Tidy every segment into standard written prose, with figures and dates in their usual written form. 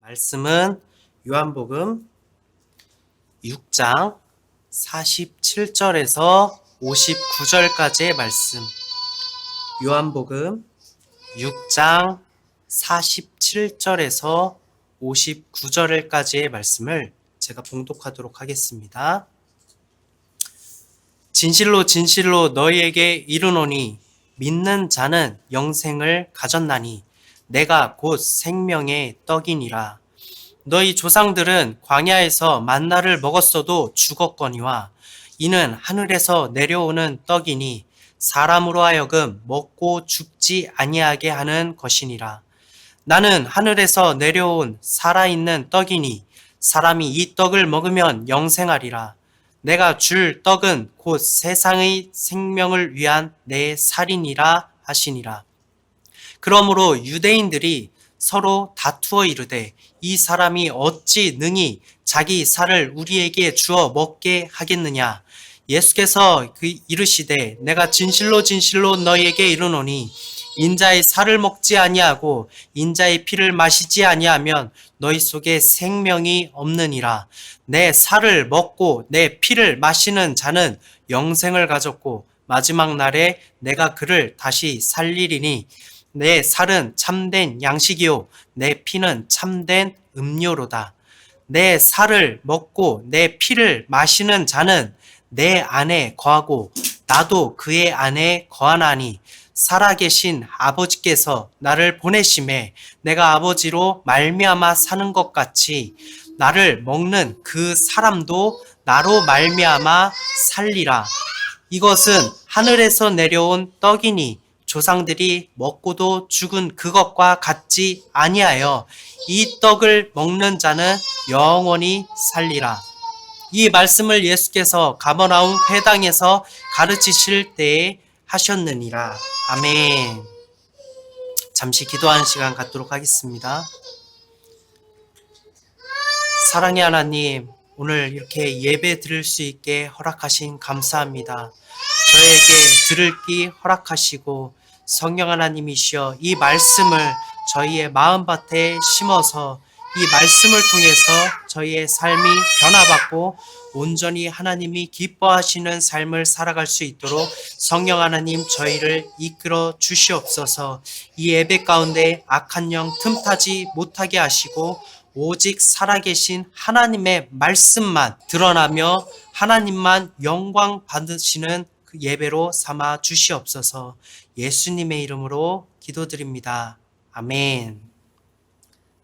말씀은 요한복음 6장 47절에서 59절까지의 말씀. 요한복음 6장 47절에서 59절까지의 말씀을 제가 봉독하도록 하겠습니다. 진실로 진실로 너희에게 이르노니 믿는 자는 영생을 가졌나니 내가 곧 생명의 떡이니라. 너희 조상들은 광야에서 만나를 먹었어도 죽었거니와 이는 하늘에서 내려오는 떡이니 사람으로 하여금 먹고 죽지 아니하게 하는 것이니라. 나는 하늘에서 내려온 살아있는 떡이니 사람이 이 떡을 먹으면 영생하리라. 내가 줄 떡은 곧 세상의 생명을 위한 내 살이니라 하시니라. 그러므로 유대인들이 서로 다투어 이르되 이 사람이 어찌 능히 자기 살을 우리에게 주어 먹게 하겠느냐. 예수께서 이르시되 내가 진실로 진실로 너희에게 이르노니 인자의 살을 먹지 아니하고 인자의 피를 마시지 아니하면 너희 속에 생명이 없느니라. 내 살을 먹고 내 피를 마시는 자는 영생을 가졌고 마지막 날에 내가 그를 다시 살리리니 내 살은 참된 양식이요 내 피는 참된 음료로다. 내 살을 먹고 내 피를 마시는 자는 내 안에 거하고 나도 그의 안에 거하나니 살아계신 아버지께서 나를 보내심에 내가 아버지로 말미암아 사는 것 같이 나를 먹는 그 사람도 나로 말미암아 살리라. 이것은 하늘에서 내려온 떡이니 조상들이 먹고도 죽은 그것과 같지 아니하여 이 떡을 먹는 자는 영원히 살리라. 이 말씀을 예수께서 가버나움 회당에서 가르치실 때에 하셨느니라. 아멘. 잠시 기도하는 시간 갖도록 하겠습니다. 사랑의 하나님, 오늘 이렇게 예배 드릴 수 있게 허락하신 감사합니다. 저에게 들을 귀 허락하시고 성령 하나님이시여 이 말씀을 저희의 마음밭에 심어서 이 말씀을 통해서 저희의 삶이 변화받고 온전히 하나님이 기뻐하시는 삶을 살아갈 수 있도록 성령 하나님 저희를 이끌어 주시옵소서. 이 예배 가운데 악한 영 틈타지 못하게 하시고 오직 살아계신 하나님의 말씀만 드러나며 하나님만 영광 받으시는 그 예배로 삼아 주시옵소서. 예수님의 이름으로 기도드립니다. 아멘.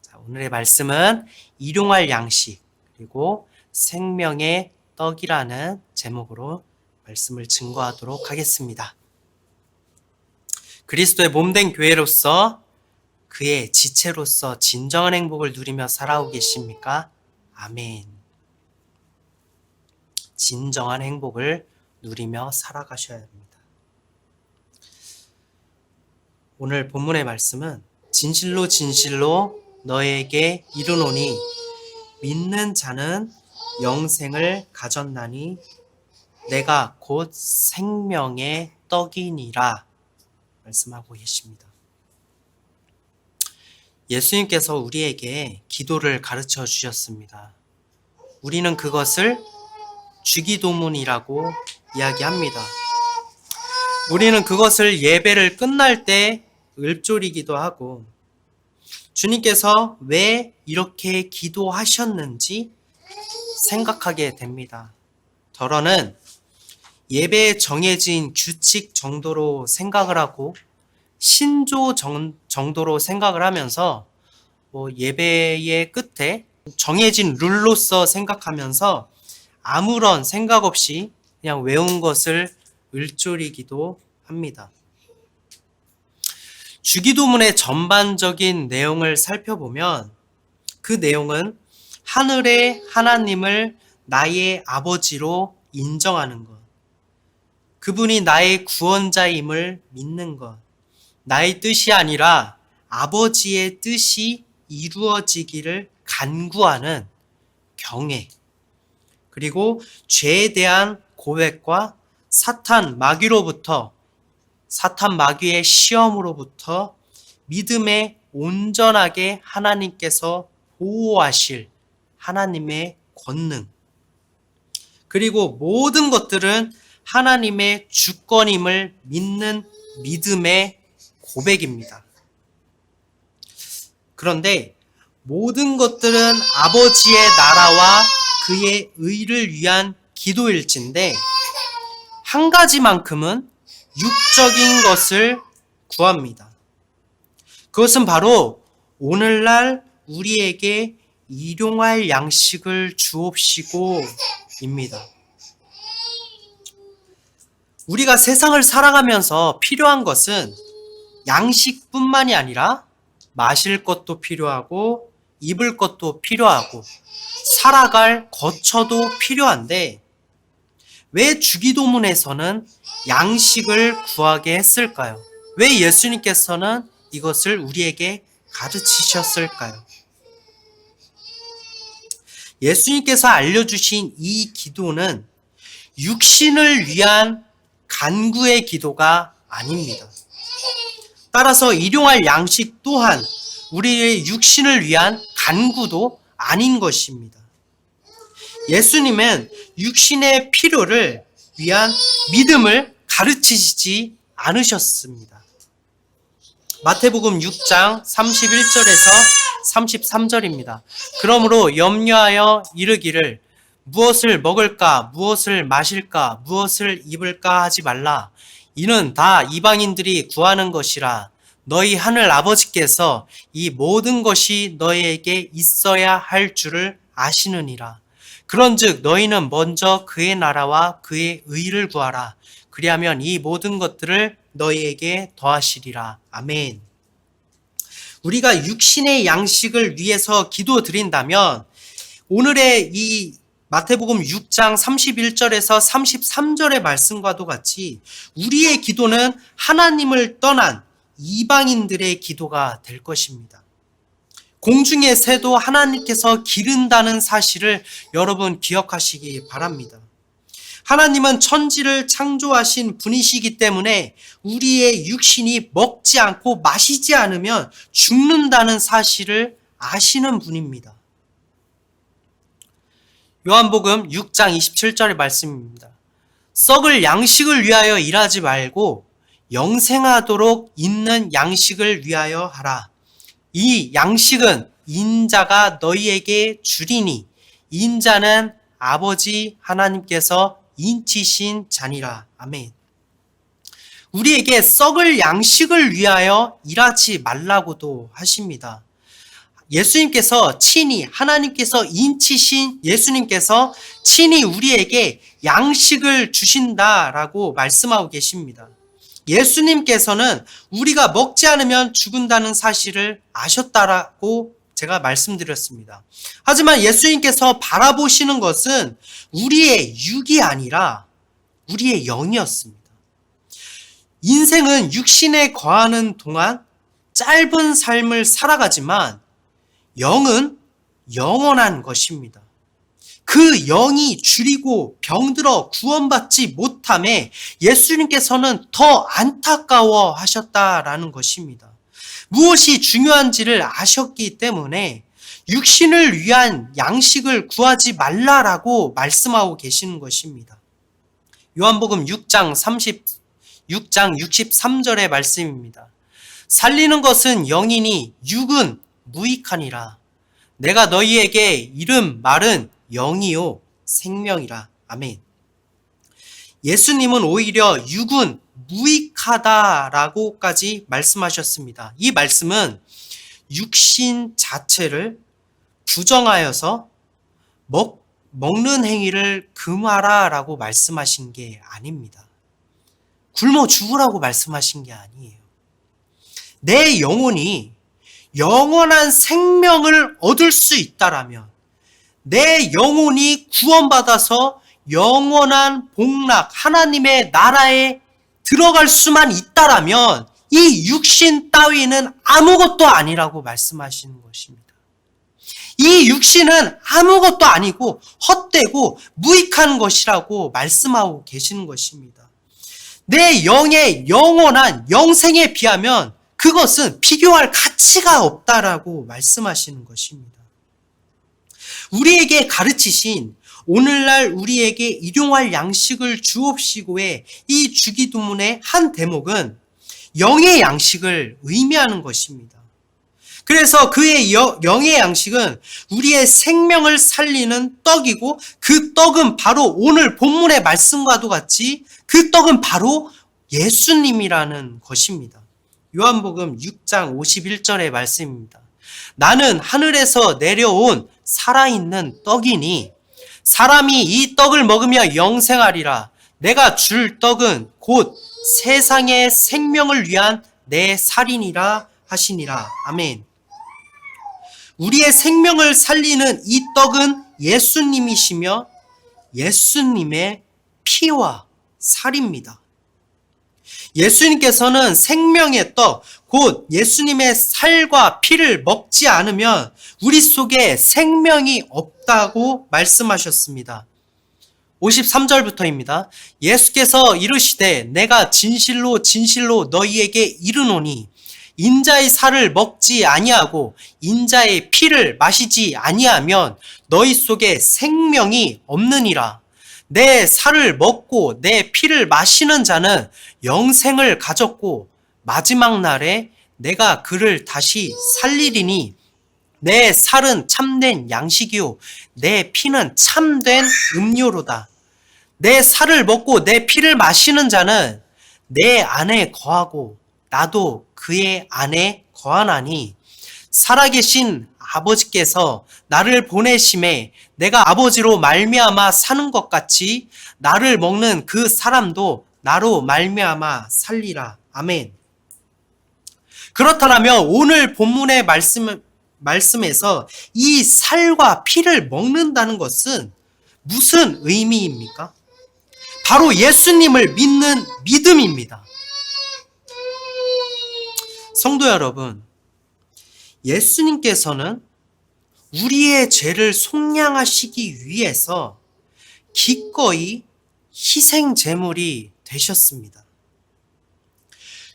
자, 오늘의 말씀은 일용할 양식 그리고 생명의 떡이라는 제목으로 말씀을 증거하도록 하겠습니다. 그리스도의 몸된 교회로서 그의 지체로서 진정한 행복을 누리며 살아오고 계십니까? 아멘. 진정한 행복을 누리며 살아가셔야 합니다. 오늘 본문의 말씀은 진실로 진실로 너에게 이르노니 믿는 자는 영생을 가졌나니 내가 곧 생명의 떡이니라 말씀하고 계십니다. 예수님께서 우리에게 기도를 가르쳐 주셨습니다. 우리는 그것을 주기도문이라고 이야기합니다. 우리는 그것을 예배를 끝날 때 읊조리기도 하고 주님께서 왜 이렇게 기도하셨는지 생각하게 됩니다. 더러는 예배에 정해진 규칙 정도로 생각을 하고 신조 정도로 생각을 하면서 예배의 끝에 정해진 룰로서 생각하면서 아무런 생각 없이 그냥 외운 것을 읊조리기도 합니다. 주기도문의 전반적인 내용을 살펴보면 그 내용은 하늘의 하나님을 나의 아버지로 인정하는 것, 그분이 나의 구원자임을 믿는 것, 나의 뜻이 아니라 아버지의 뜻이 이루어지기를 간구하는 경외, 그리고 죄에 대한 고백과 사탄 마귀의 시험으로부터 믿음에 온전하게 하나님께서 보호하실 하나님의 권능, 그리고 모든 것들은 하나님의 주권임을 믿는 믿음의 고백입니다. 그런데 모든 것들은 아버지의 나라와 그의 의를 위한 기도일진데 한 가지만큼은 육적인 것을 구합니다. 그것은 바로 오늘날 우리에게 일용할 양식을 주옵시고입니다. 우리가 세상을 살아가면서 필요한 것은 양식뿐만이 아니라 마실 것도 필요하고 입을 것도 필요하고 살아갈 거처도 필요한데 왜 주기도문에서는 양식을 구하게 했을까요? 왜 예수님께서는 이것을 우리에게 가르치셨을까요? 예수님께서 알려주신 이 기도는 육신을 위한 간구의 기도가 아닙니다. 따라서 일용할 양식 또한 우리의 육신을 위한 간구도 아닌 것입니다. 예수님은 육신의 필요를 위한 믿음을 가르치시지 않으셨습니다. 마태복음 6장 31절에서 33절입니다. 그러므로 염려하여 이르기를 무엇을 먹을까, 무엇을 마실까, 무엇을 입을까 하지 말라. 이는 다 이방인들이 구하는 것이라. 너희 하늘 아버지께서 이 모든 것이 너희에게 있어야 할 줄을 아시느니라. 그런즉 너희는 먼저 그의 나라와 그의 의를 구하라. 그리하면 이 모든 것들을 너희에게 더하시리라. 아멘. 우리가 육신의 양식을 위해서 기도드린다면 오늘의 이 마태복음 6장 31절에서 33절의 말씀과도 같이 우리의 기도는 하나님을 떠난 이방인들의 기도가 될 것입니다. 공중의 새도 하나님께서 기른다는 사실을 여러분 기억하시기 바랍니다. 하나님은 천지를 창조하신 분이시기 때문에 우리의 육신이 먹지 않고 마시지 않으면 죽는다는 사실을 아시는 분입니다. 요한복음 6장 27절의 말씀입니다. 썩을 양식을 위하여 일하지 말고 영생하도록 있는 양식을 위하여 하라. 이 양식은 인자가 너희에게 주리니 인자는 아버지 하나님께서 인치신 자니라. 아멘. 우리에게 썩을 양식을 위하여 일하지 말라고도 하십니다. 예수님께서 친히 하나님께서 인치신 예수님께서 친히 우리에게 양식을 주신다라고 말씀하고 계십니다. 예수님께서는 우리가 먹지 않으면 죽는다는 사실을 아셨다라고 제가 말씀드렸습니다. 하지만 예수님께서 바라보시는 것은 우리의 육이 아니라 우리의 영이었습니다. 인생은 육신에 거하는 동안 짧은 삶을 살아가지만 영은 영원한 것입니다. 그 영이 줄이고 병들어 구원받지 못함에 예수님께서는 더 안타까워 하셨다라는 것입니다. 무엇이 중요한지를 아셨기 때문에 육신을 위한 양식을 구하지 말라라고 말씀하고 계시는 것입니다. 요한복음 6장 63절의 말씀입니다. 살리는 것은 영이니 육은 무익하니라. 내가 너희에게 이른 말은 영이요 생명이라. 아멘. 예수님은 오히려 육은 무익하다라고까지 말씀하셨습니다. 이 말씀은 육신 자체를 부정하여서 먹는 행위를 금하라라고 말씀하신 게 아닙니다. 굶어 죽으라고 말씀하신 게 아니에요. 내 영혼이 영원한 생명을 얻을 수 있다라면, 내 영혼이 구원받아서 영원한 복락, 하나님의 나라에 들어갈 수만 있다라면 이 육신 따위는 아무것도 아니라고 말씀하시는 것입니다. 이 육신은 아무것도 아니고 헛되고 무익한 것이라고 말씀하고 계시는 것입니다. 내 영의 영원한 영생에 비하면 그것은 비교할 가치가 없다라고 말씀하시는 것입니다. 우리에게 가르치신 오늘날 우리에게 일용할 양식을 주옵시고의 이 주기도문의 한 대목은 영의 양식을 의미하는 것입니다. 그래서 그의 영의 양식은 우리의 생명을 살리는 떡이고 그 떡은 바로 오늘 본문의 말씀과도 같이 그 떡은 바로 예수님이라는 것입니다. 요한복음 6장 51절의 말씀입니다. 나는 하늘에서 내려온 살아있는 떡이니 사람이 이 떡을 먹으며 영생하리라. 내가 줄 떡은 곧 세상의 생명을 위한 내 살이니라 하시니라. 아멘. 우리의 생명을 살리는 이 떡은 예수님이시며 예수님의 피와 살입니다. 예수님께서는 생명의 떡, 곧 예수님의 살과 피를 먹지 않으면 우리 속에 생명이 없다고 말씀하셨습니다. 53절부터입니다. 예수께서 이르시되 내가 진실로 진실로 너희에게 이르노니 인자의 살을 먹지 아니하고 인자의 피를 마시지 아니하면 너희 속에 생명이 없느니라. 내 살을 먹고 내 피를 마시는 자는 영생을 가졌고 마지막 날에 내가 그를 다시 살리리니 내 살은 참된 양식이요 내 피는 참된 음료로다. 내 살을 먹고 내 피를 마시는 자는 내 안에 거하고 나도 그의 안에 거하나니 살아계신 아버지께서 나를 보내심에 내가 아버지로 말미암아 사는 것 같이 나를 먹는 그 사람도 나로 말미암아 살리라. 아멘. 그렇다면 오늘 본문의 말씀에서 이 살과 피를 먹는다는 것은 무슨 의미입니까? 바로 예수님을 믿는 믿음입니다. 성도 여러분, 예수님께서는 우리의 죄를 속량하시기 위해서 기꺼이 희생 제물이 되셨습니다.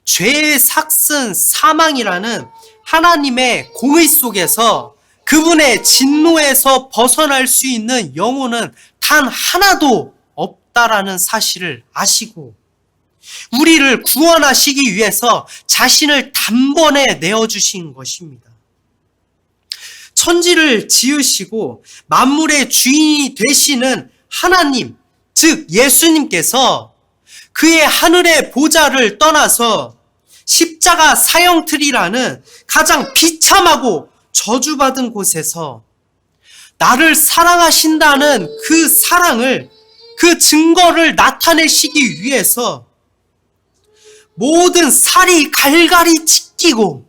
죄의 삭슨 사망이라는 하나님의 공의 속에서 그분의 진노에서 벗어날 수 있는 영혼은 단 하나도 없다라는 사실을 아시고 우리를 구원하시기 위해서 자신을 단번에 내어주신 것입니다. 천지를 지으시고 만물의 주인이 되시는 하나님, 즉 예수님께서 그의 하늘의 보좌를 떠나서 십자가 사형틀이라는 가장 비참하고 저주받은 곳에서 나를 사랑하신다는 그 사랑을, 그 증거를 나타내시기 위해서 모든 살이 갈갈이 찢기고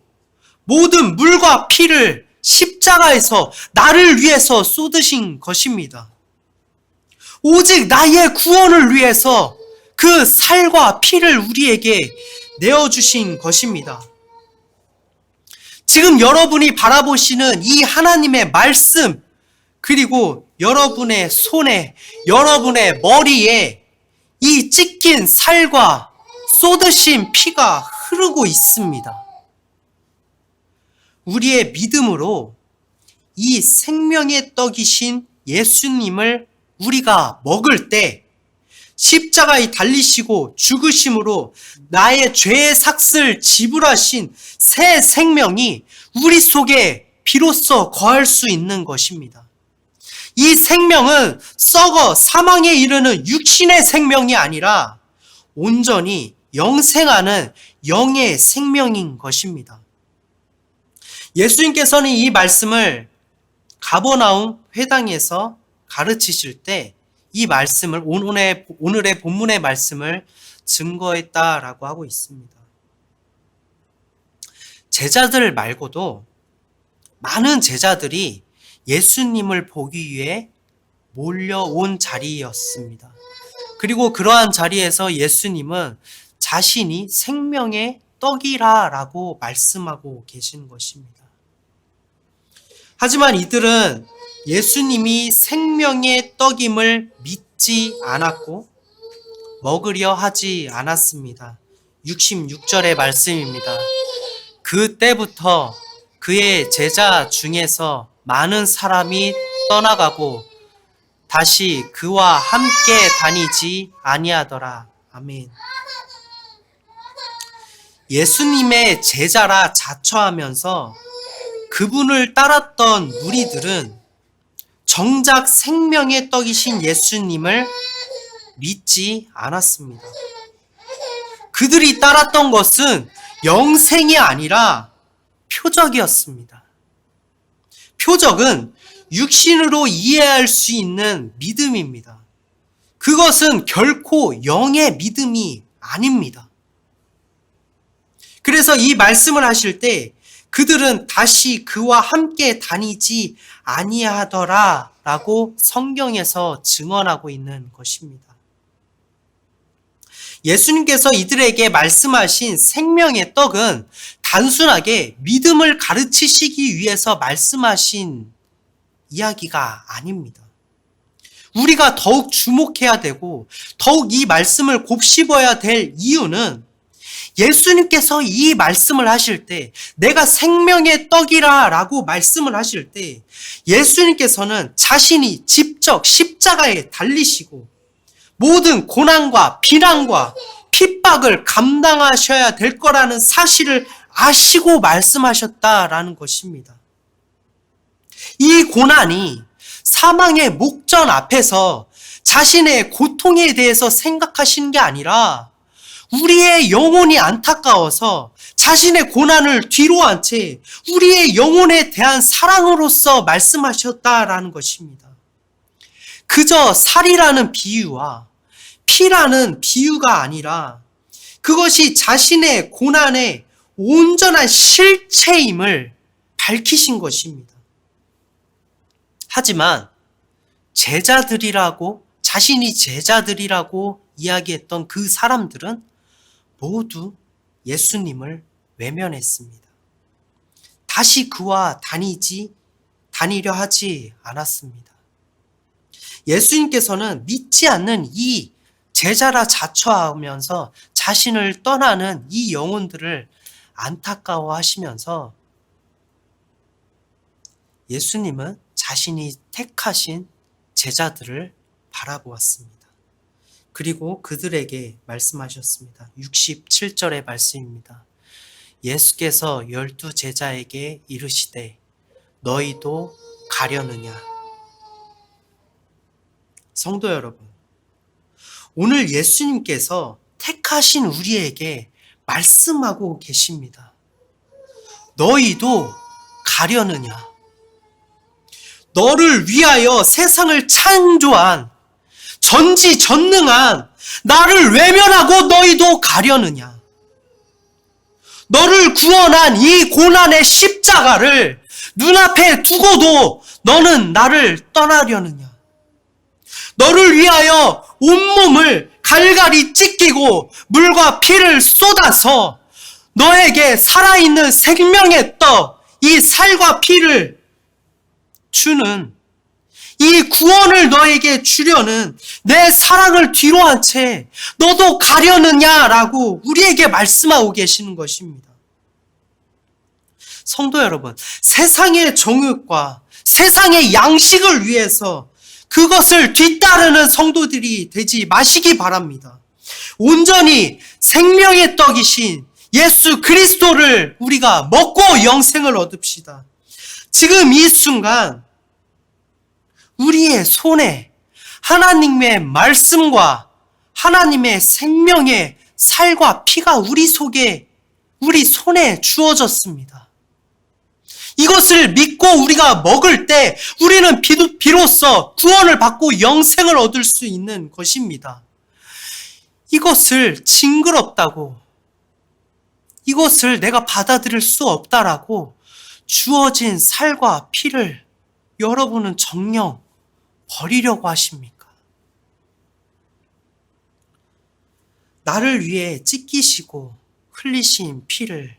모든 물과 피를 십자가에서 나를 위해서 쏟으신 것입니다. 오직 나의 구원을 위해서 그 살과 피를 우리에게 내어주신 것입니다. 지금 여러분이 바라보시는 이 하나님의 말씀, 그리고 여러분의 손에, 여러분의 머리에 이 찢긴 살과 쏟으신 피가 흐르고 있습니다. 우리의 믿음으로 이 생명의 떡이신 예수님을 우리가 먹을 때 십자가에 달리시고 죽으심으로 나의 죄의 삭을 지불하신 새 생명이 우리 속에 비로소 거할 수 있는 것입니다. 이 생명은 썩어 사망에 이르는 육신의 생명이 아니라 온전히 영생하는 영의 생명인 것입니다. 예수님께서는 이 말씀을 가버나움 회당에서 가르치실 때 이 말씀을 오늘의 본문의 말씀을 증거했다라고 하고 있습니다. 제자들 말고도 많은 제자들이 예수님을 보기 위해 몰려온 자리였습니다. 그리고 그러한 자리에서 예수님은 자신이 생명의 떡이라라고 말씀하고 계신 것입니다. 하지만 이들은 예수님이 생명의 떡임을 믿지 않았고 먹으려 하지 않았습니다. 66절의 말씀입니다. 그때부터 그의 제자 중에서 많은 사람이 떠나가고 다시 그와 함께 다니지 아니하더라. 아멘. 예수님의 제자라 자처하면서 그분을 따랐던 무리들은 정작 생명의 떡이신 예수님을 믿지 않았습니다. 그들이 따랐던 것은 영생이 아니라 표적이었습니다. 표적은 육신으로 이해할 수 있는 믿음입니다. 그것은 결코 영의 믿음이 아닙니다. 그래서 이 말씀을 하실 때 그들은 다시 그와 함께 다니지 아니하더라 라고 성경에서 증언하고 있는 것입니다. 예수님께서 이들에게 말씀하신 생명의 떡은 단순하게 믿음을 가르치시기 위해서 말씀하신 이야기가 아닙니다. 우리가 더욱 주목해야 되고 더욱 이 말씀을 곱씹어야 될 이유는 예수님께서 이 말씀을 하실 때 내가 생명의 떡이라 라고 말씀을 하실 때 예수님께서는 자신이 직접 십자가에 달리시고 모든 고난과 비난과 핍박을 감당하셔야 될 거라는 사실을 아시고 말씀하셨다라는 것입니다. 이 고난이 사망의 목전 앞에서 자신의 고통에 대해서 생각하시는 게 아니라 우리의 영혼이 안타까워서 자신의 고난을 뒤로한 채 우리의 영혼에 대한 사랑으로서 말씀하셨다라는 것입니다. 그저 살이라는 비유와 피라는 비유가 아니라 그것이 자신의 고난의 온전한 실체임을 밝히신 것입니다. 하지만 제자들이라고 자신이 제자들이라고 이야기했던 그 사람들은 모두 예수님을 외면했습니다. 다시 그와 다니려 하지 않았습니다. 예수님께서는 믿지 않는 이 제자라 자처하면서 자신을 떠나는 이 영혼들을 안타까워하시면서 예수님은 자신이 택하신 제자들을 바라보았습니다. 그리고 그들에게 말씀하셨습니다. 67절의 말씀입니다. 예수께서 12 제자에게 이르시되 너희도 가려느냐. 성도 여러분, 오늘 예수님께서 택하신 우리에게 말씀하고 계십니다. 너희도 가려느냐. 너를 위하여 세상을 창조한 전지전능한 나를 외면하고 너희도 가려느냐. 너를 구원한 이 고난의 십자가를 눈앞에 두고도 너는 나를 떠나려느냐. 너를 위하여 온몸을 갈갈이 찢기고 물과 피를 쏟아서 너에게 살아있는 생명의 떡, 이 살과 피를 주는 이 구원을 너에게 주려는 내 사랑을 뒤로한 채 너도 가려느냐라고 우리에게 말씀하고 계시는 것입니다. 성도 여러분, 세상의 정욕과 세상의 양식을 위해서 그것을 뒤따르는 성도들이 되지 마시기 바랍니다. 온전히 생명의 떡이신 예수 그리스도를 우리가 먹고 영생을 얻읍시다. 지금 이 순간 우리의 손에 하나님의 말씀과 하나님의 생명의 살과 피가 우리 손에 주어졌습니다. 이것을 믿고 우리가 먹을 때 우리는 비로소 구원을 받고 영생을 얻을 수 있는 것입니다. 이것을 징그럽다고, 이것을 내가 받아들일 수 없다라고 주어진 살과 피를 여러분은 정녕 버리려고 하십니까? 나를 위해 찢기시고 흘리신 피를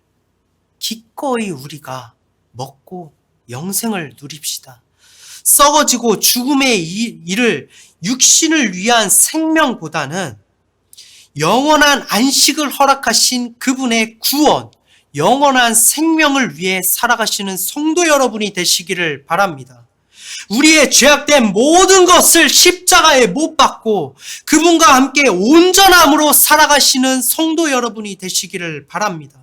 기꺼이 우리가 먹고 영생을 누립시다. 썩어지고 죽음의 이를 육신을 위한 생명보다는 영원한 안식을 허락하신 그분의 구원, 영원한 생명을 위해 살아가시는 성도 여러분이 되시기를 바랍니다. 우리의 죄악된 모든 것을 십자가에 못 박고 그분과 함께 온전함으로 살아가시는 성도 여러분이 되시기를 바랍니다.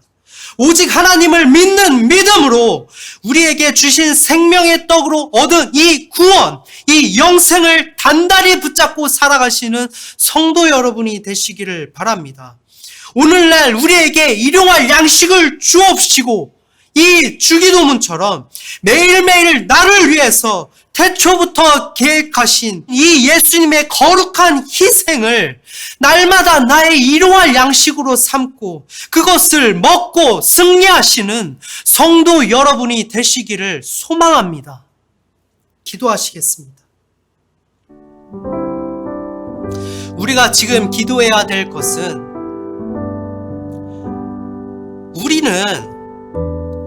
오직 하나님을 믿는 믿음으로 우리에게 주신 생명의 떡으로 얻은 이 구원, 이 영생을 단단히 붙잡고 살아가시는 성도 여러분이 되시기를 바랍니다. 오늘날 우리에게 일용할 양식을 주옵시고 이 주기도문처럼 매일매일 나를 위해서 태초부터 계획하신 이 예수님의 거룩한 희생을 날마다 나의 일용할 양식으로 삼고 그것을 먹고 승리하시는 성도 여러분이 되시기를 소망합니다. 기도하시겠습니다. 우리가 지금 기도해야 될 것은 우리는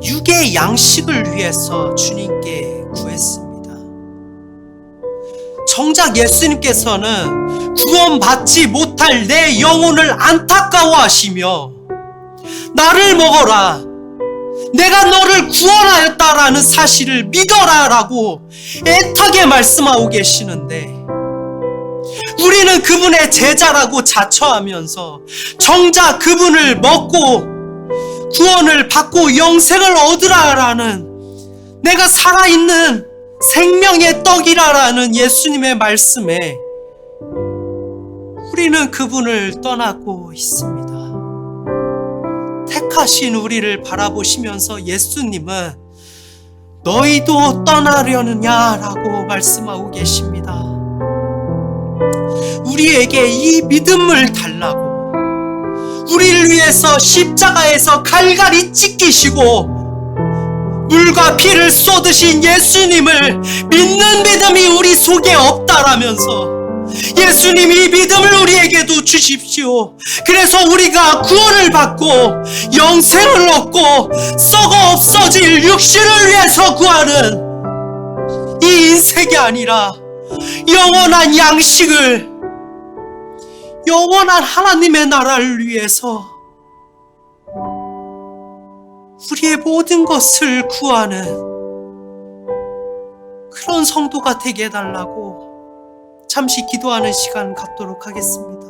육의 양식을 위해서 주님께 구했습니다. 정작 예수님께서는 구원받지 못할 내 영혼을 안타까워하시며 나를 먹어라, 내가 너를 구원하였다라는 사실을 믿어라 라고 애타게 말씀하고 계시는데 우리는 그분의 제자라고 자처하면서 정작 그분을 먹고 구원을 받고 영생을 얻으라라는 내가 살아있는 생명의 떡이라라는 예수님의 말씀에 우리는 그분을 떠나고 있습니다. 택하신 우리를 바라보시면서 예수님은 너희도 떠나려느냐라고 말씀하고 계십니다. 우리에게 이 믿음을 달라고 우리를 위해서 십자가에서 갈갈이 찢기시고 물과 피를 쏟으신 예수님을 믿는 믿음이 우리 속에 없다라면서 예수님이 믿음을 우리에게도 주십시오. 그래서 우리가 구원을 받고 영생을 얻고 썩어 없어질 육신을 위해서 구하는 이 인생이 아니라 영원한 양식을, 영원한 하나님의 나라를 위해서 우리의 모든 것을 구하는 그런 성도가 되게 해달라고 잠시 기도하는 시간 갖도록 하겠습니다.